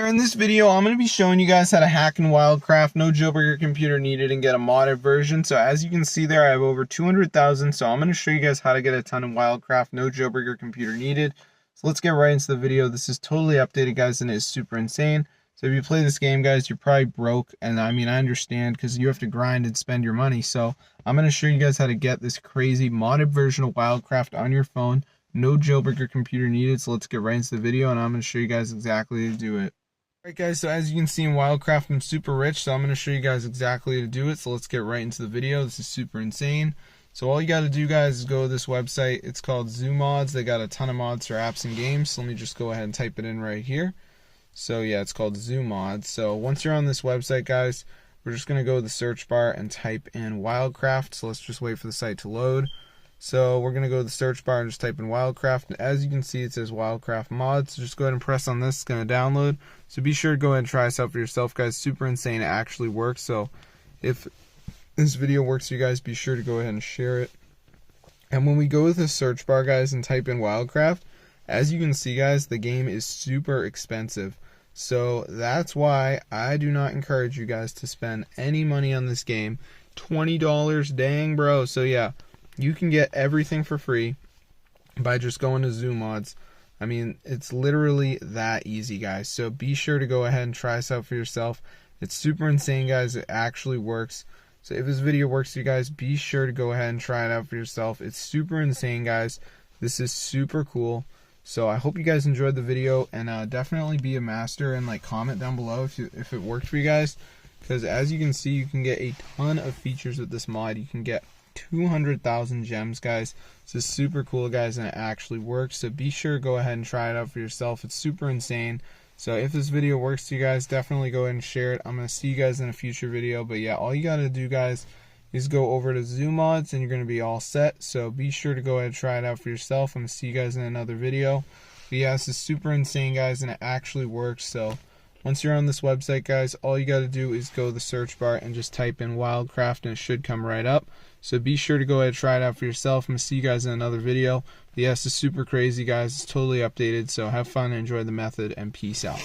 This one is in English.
In this video, I'm going to be showing you guys how to hack in WildCraft, no jailbreaker computer needed, and get a modded version. So as you can see there, I have over 200,000. So I'm going to show you guys how to get a ton in WildCraft, no jailbreaker computer needed. So let's get right into the video. This is totally updated, guys, and it is super insane. So if you play this game, guys, you're probably broke. And I mean, I understand because you have to grind and spend your money. So I'm going to show you guys how to get this crazy modded version of WildCraft on your phone. No jailbreaker computer needed. So let's get right into the video, and I'm going to show you guys exactly how to do it. Alright guys, so as you can see in WildCraft, I'm super rich, so I'm going to show you guys exactly how to do it. So let's get right into the video. This is super insane. So all you got to do, guys, is go to this website. It's called ZooMods. They got a ton of mods for apps and games. So let me just go ahead and type it in right here. So yeah, it's called ZooMods. So once you're on this website, guys, we're just going to go to the search bar and type in WildCraft. So let's just wait for the site to load. So we're going to go to the search bar and just type in WildCraft. And as you can see, it says WildCraft mods. So just go ahead and press on this. It's going to download. So be sure to go ahead and try this out for yourself, guys. Super insane. It actually works. So if this video works for you guys, be sure to go ahead and share it. And when we go to the search bar, guys, and type in WildCraft, as you can see, guys, the game is super expensive. So that's why I do not encourage you guys to spend any money on this game. $20, dang, bro. So yeah. You can get everything for free by just going to ZooMods. I mean, it's literally that easy, guys. So be sure to go ahead and try this out for yourself. It's super insane, guys. It actually works. So if this video works for you guys, be sure to go ahead and try it out for yourself. It's super insane, guys. This is super cool. So I hope you guys enjoyed the video, and definitely be a master and like comment down below if it worked for you guys. Because as you can see, you can get a ton of features with this mod. You can get 200,000 gems, guys. This is super cool, guys, and it actually works. So be sure to go ahead and try it out for yourself. It's super insane. So if this video works to you guys, definitely go ahead and share it. I'm going to see you guys in a future video. But yeah, all you got to do, guys, is go over to ZooMods and you're going to be all set. So be sure to go ahead and try it out for yourself. I'm going to see you guys in another video. But yeah, this is super insane, guys, and it actually works. So once you're on this website, guys, all you got to do is go to the search bar and just type in WildCraft, and it should come right up. So be sure to go ahead and try it out for yourself. I'm going to see you guys in another video. But yes, it's super crazy, guys. It's totally updated. So have fun, enjoy the method, and peace out.